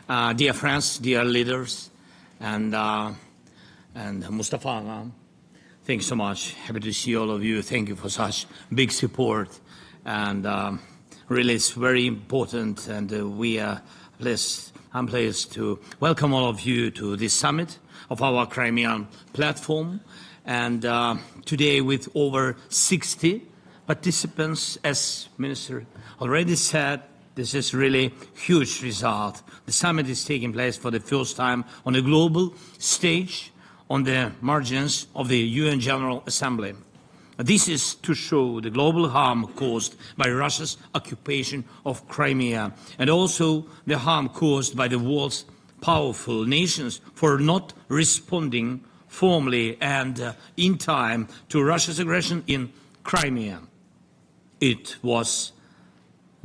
Dear friends, dear leaders, and Mustafa, thanks so much. Happy to see all of you. Thank you for such big support. And really, it's very important. And I'm pleased to welcome all of you to this summit of our Crimean platform. And today, with over 60 participants, as Minister already said, this is really huge result. The summit is taking place for the first time on a global stage on the margins of the UN General Assembly. This is to show the global harm caused by Russia's occupation of Crimea and also the harm caused by the world's powerful nations for not responding formally and in time to Russia's aggression in Crimea. It was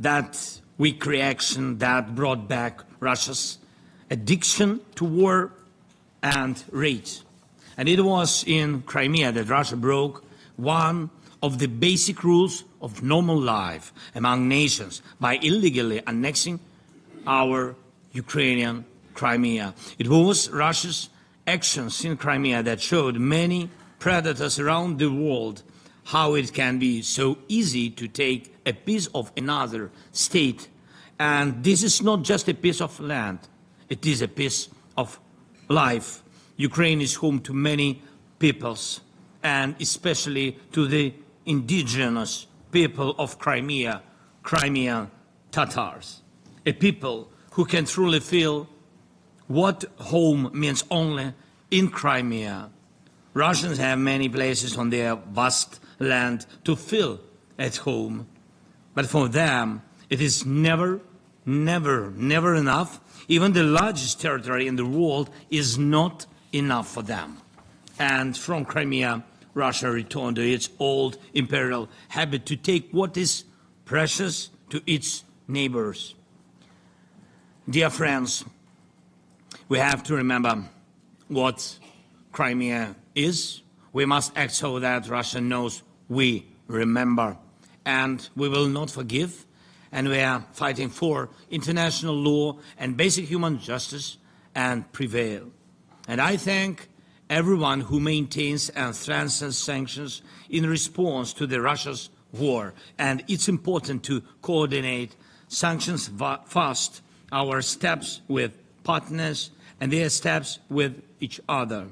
that weak reaction that brought back Russia's addiction to war and rage. And it was in Crimea that Russia broke one of the basic rules of normal life among nations by illegally annexing our Ukrainian Crimea. It was Russia's actions in Crimea that showed many predators around the world how it can be so easy to take a piece of another state. And this is not just a piece of land, it is a piece of life. Ukraine is home to many peoples, and especially to the indigenous people of Crimea, Crimean Tatars, a people who can truly feel what home means only in Crimea. Russians have many places on their vast land to feel at home, but for them it is never enough. Even the largest territory in the world is not enough for them. And from Crimea, Russia returned to its old imperial habit to take what is precious to its neighbors. Dear friends, we have to remember what Crimea is. We must act so that Russia knows we remember, and we will not forgive, and we are fighting for international law and basic human justice and prevail. And I thank everyone who maintains and strengthens sanctions in response to the Russia's war. And it's important to coordinate sanctions fast, our steps with partners and their steps with each other.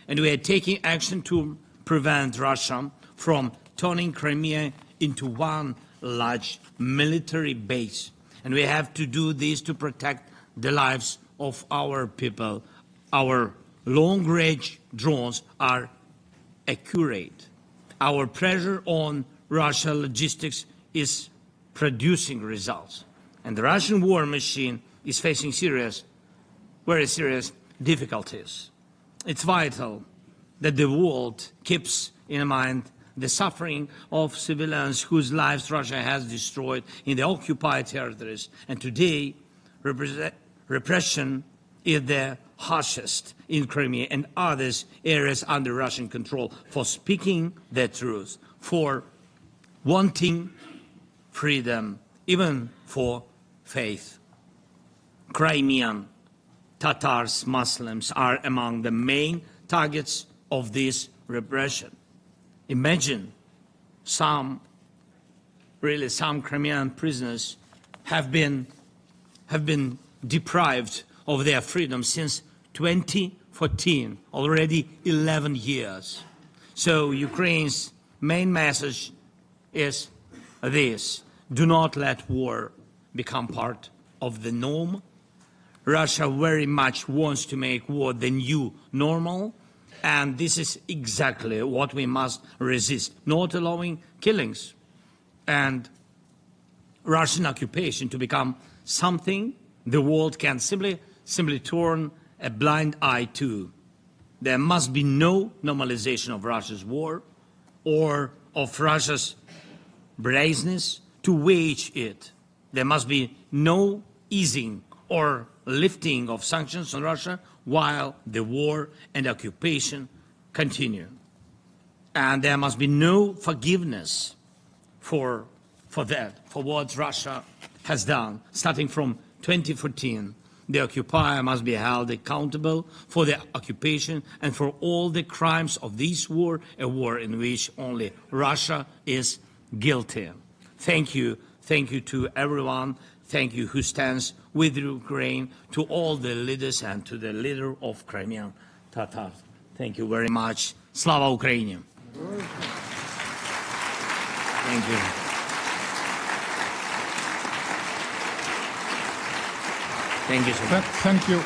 And we are taking action to prevent Russia from turning Crimea into one large military base. And we have to do this to protect the lives of our people. Our long-range drones are accurate. Our pressure on Russia logistics is producing results. And the Russian war machine is facing very serious difficulties. It's vital that the world keeps in mind the suffering of civilians whose lives Russia has destroyed in the occupied territories. And today, repression is the harshest in Crimea and other areas under Russian control for speaking the truth, for wanting freedom, even for faith. Crimean Tatars, Muslims are among the main targets of this repression. Imagine some Crimean prisoners have been deprived of their freedom since 2014, already 11 years. So Ukraine's main message is this: do not let war become part of the norm. Russia very much wants to make war the new normal, and this is exactly what we must resist, not allowing killings and Russian occupation to become something the world can simply turn a blind eye to. There must be no normalization of Russia's war or of Russia's brazenness to wage it. There must be no easing or lifting of sanctions on Russia while the war and occupation continue. And there must be no forgiveness for what Russia has done, starting from 2014. The occupier must be held accountable for the occupation and for all the crimes of this war, a war in which only Russia is guilty. Thank you to everyone. Thank you who stands with Ukraine, to all the leaders and to the leader of Crimean Tatars. Thank you very much. Slava Ukraini! Thank you. Thank you so much. Thank you.